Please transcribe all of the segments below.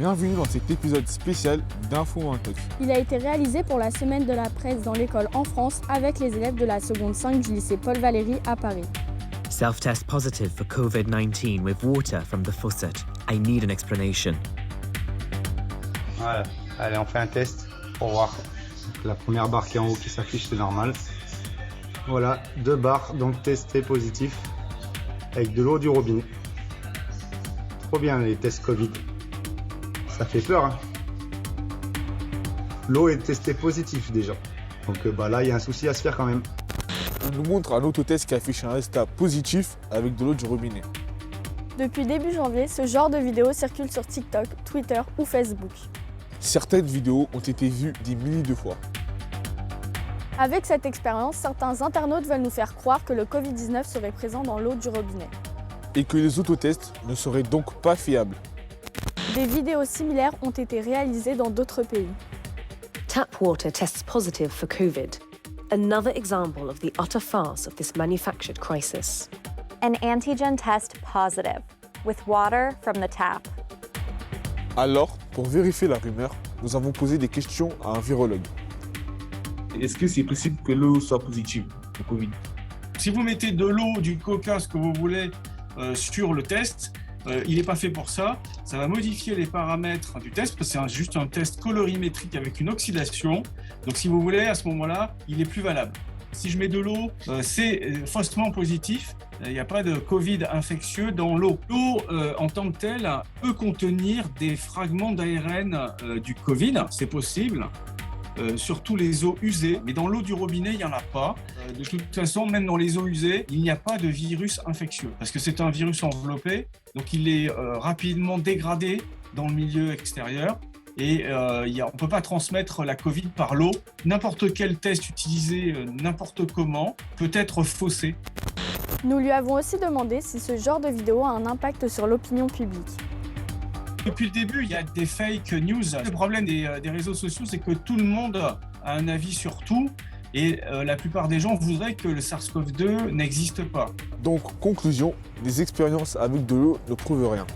Bienvenue dans cet épisode spécial d'Info Intox. Il a été réalisé pour la semaine de la presse dans l'école en France avec les élèves de la seconde 5 du lycée Paul Valéry à Paris. Self-test positive for COVID-19 with water from the faucet. I need an explanation. Voilà, allez on fait un test pour voir. Donc, la première barre qui est en haut qui s'affiche c'est normal. Voilà, 2 barres donc testé positif avec de l'eau du robinet. Trop bien les tests Covid. Ça fait peur hein. L'eau est testée positif déjà. Donc là il y a un souci à se faire quand même. On nous montre un autotest qui affiche un résultat positif avec de l'eau du robinet. Depuis début janvier, ce genre de vidéos circule sur TikTok, Twitter ou Facebook. Certaines vidéos ont été vues des milliers de fois. Avec cette expérience, certains internautes veulent nous faire croire que le Covid-19 serait présent dans l'eau du robinet. Et que les autotests ne seraient donc pas fiables. Des vidéos similaires ont été réalisées dans d'autres pays. Tap water tests positive for COVID. Another example of the utter farce of this manufactured crisis. An antigen test positive with water from the tap. Alors, pour vérifier la rumeur, nous avons posé des questions à un virologue. Est-ce que c'est possible que l'eau soit positive au Covid? Si vous mettez de l'eau, du coca, ce que vous voulez, sur le test, il n'est pas fait pour ça. Ça va modifier les paramètres du test, parce que c'est juste un test colorimétrique avec une oxydation. Donc si vous voulez, à ce moment-là, il est plus valable. Si je mets de l'eau, c'est faussement positif. Il n'y a pas de Covid infectieux dans l'eau. L'eau, en tant que telle, peut contenir des fragments d'ARN du Covid, c'est possible. Surtout les eaux usées, mais dans l'eau du robinet, il n'y en a pas. De toute façon, même dans les eaux usées, il n'y a pas de virus infectieux, parce que c'est un virus enveloppé, donc il est rapidement dégradé dans le milieu extérieur, et on ne peut pas transmettre la Covid par l'eau. N'importe quel test utilisé n'importe comment peut être faussé. Nous lui avons aussi demandé si ce genre de vidéo a un impact sur l'opinion publique. Depuis le début, il y a des fake news. Le problème des réseaux sociaux, c'est que tout le monde a un avis sur tout et la plupart des gens voudraient que le SARS-CoV-2 n'existe pas. Donc, conclusion, les expériences avec de l'eau ne prouvent rien.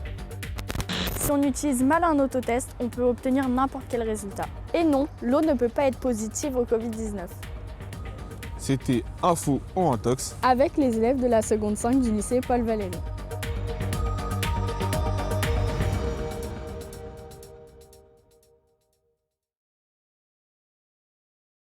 Si on utilise mal un autotest, on peut obtenir n'importe quel résultat. Et non, l'eau ne peut pas être positive au Covid-19. C'était Info en Intox Avec les élèves de la seconde 5 du lycée Paul Valéry.